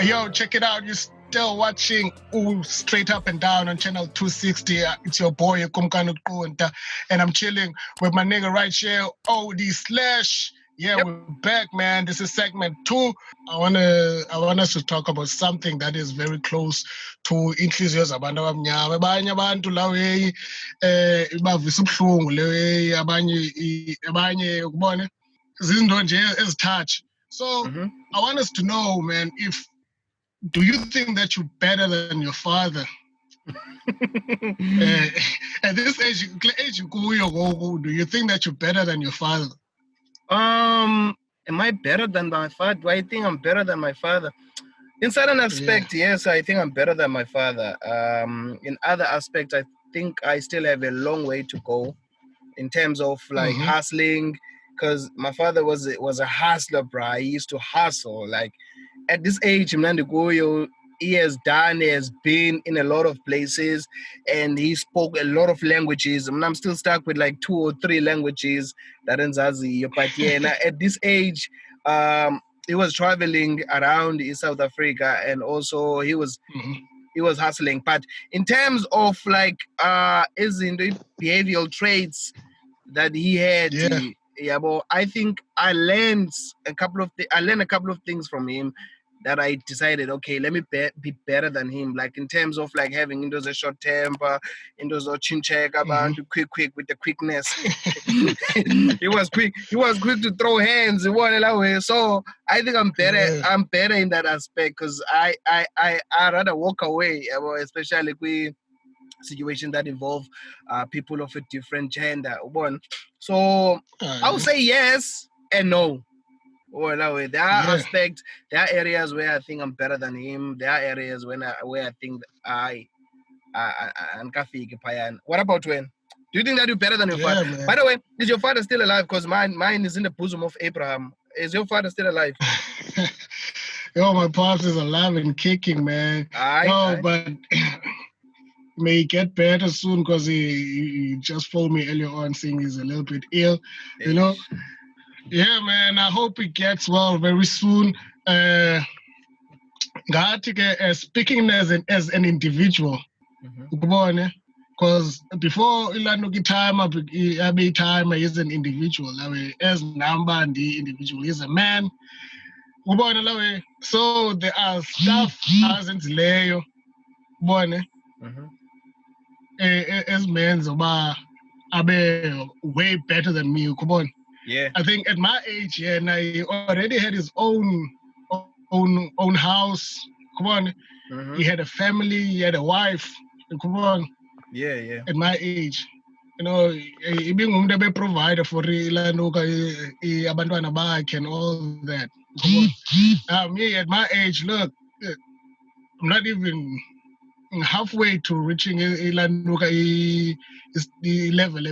Yo, check it out. You're still watching Straight Up and Down on channel 260. It's your boy, Kumkanu Kunta, and I'm chilling with my nigga right here, OD Slash. Yeah, We're back, man. This is segment 2. I want us to talk about something that is very close to inhliziyo zabantu abamnyama. Abanye abantu lawe bavisa ubuhlungu lewe abanye ukubona izinto nje ezitouch. So I want us to know, man, do you think that you're better than your father? At this age, do you think that you're better than your father? Am I better than my father? Do I think I'm better than my father? In certain aspects, yes, I think I'm better than my father. In other aspects, I think I still have a long way to go in terms of like hustling, because my father was a hustler, bro. He used to hustle. Like at this age, he has been in a lot of places, and he spoke a lot of languages. I mean, I'm still stuck with like 2 or 3 languages that but yeah, at this age, he was traveling around in South Africa, and also he was hustling. But in terms of like is in the behavioral traits that he had, but I think I learned a couple of things from him that I decided, okay, let me be better than him. Like in terms of like having into a short temper, into a chin check about quick with the quickness. He was quick to throw hands. So I think I'm better. Yeah. I'm better in that aspect, because I rather walk away, especially with situations that involve people of a different gender. So I would say yes and no. There are aspects, there are areas where I think I'm better than him. There are areas where I think I What about when? Do you think that you're better than your father? Man. By the way, is your father still alive? Because mine is in the bosom of Abraham. Is your father still alive? Yo, my pops is alive and kicking, man. But may he get better soon, because he just told me earlier on saying he's a little bit ill, you know. Yeah, man, I hope he gets well very soon. Speaking as an individual, because before Ilanuki time, Abe time is an individual. As number and the individual is a man. So there are stuff as in Leo, as men Abe way better than me. Yeah. I think at my age, and I already had his own house. He had a family, he had a wife. Yeah. At my age, being a provider for abantwana bakhe and all that. Me at my age, look, I'm not even halfway to reaching the level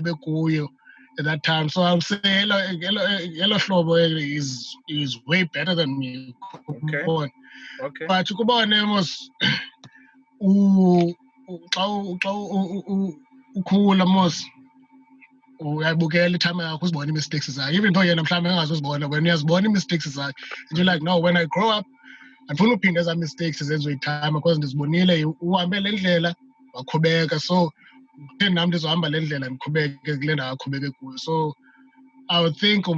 at that time. So I'll say Hello Flobo is way better than me. Okay. But mos ukhula mos uyabukela time yakho uzibona mistakes zakhe, even though yena mhlawumbe engazuzibona wena uyazibona mistakes zakhe, and you're like, no, when I grow up andifuna uphinda eza mistakes zenziwe itime, because ndizibonile uhambe le ndlela wakhubeka, so kutheni nam ndizohamba le ndlela ndikhubeke kule ndawo akhubeke kuyo. So I would think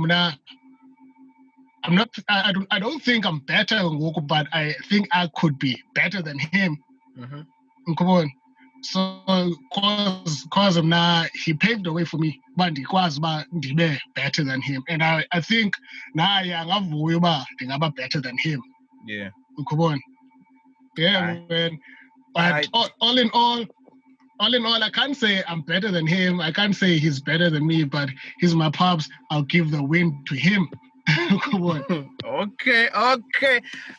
I don't think I'm better, but I think I could be better than him. So cause of now he paved the way for me, but ndikwazi uba ndibe better than him, and I think naye angavuya uba ndingaba better than him. Yeah. Man. But all in all, I can't say I'm better than him. I can't say he's better than me, but he's my pops. I'll give the win to him. Okay.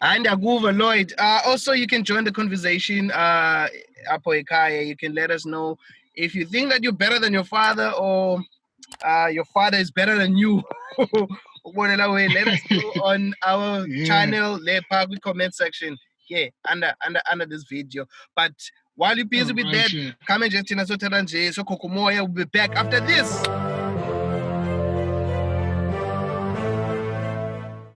And Aguva Lloyd. Also, you can join the conversation. You can let us know if you think that you're better than your father, or your father is better than you. Let us know on our channel, the public comment section here under this video. But while you're busy with that, come and just so Kokomoya will be back after this.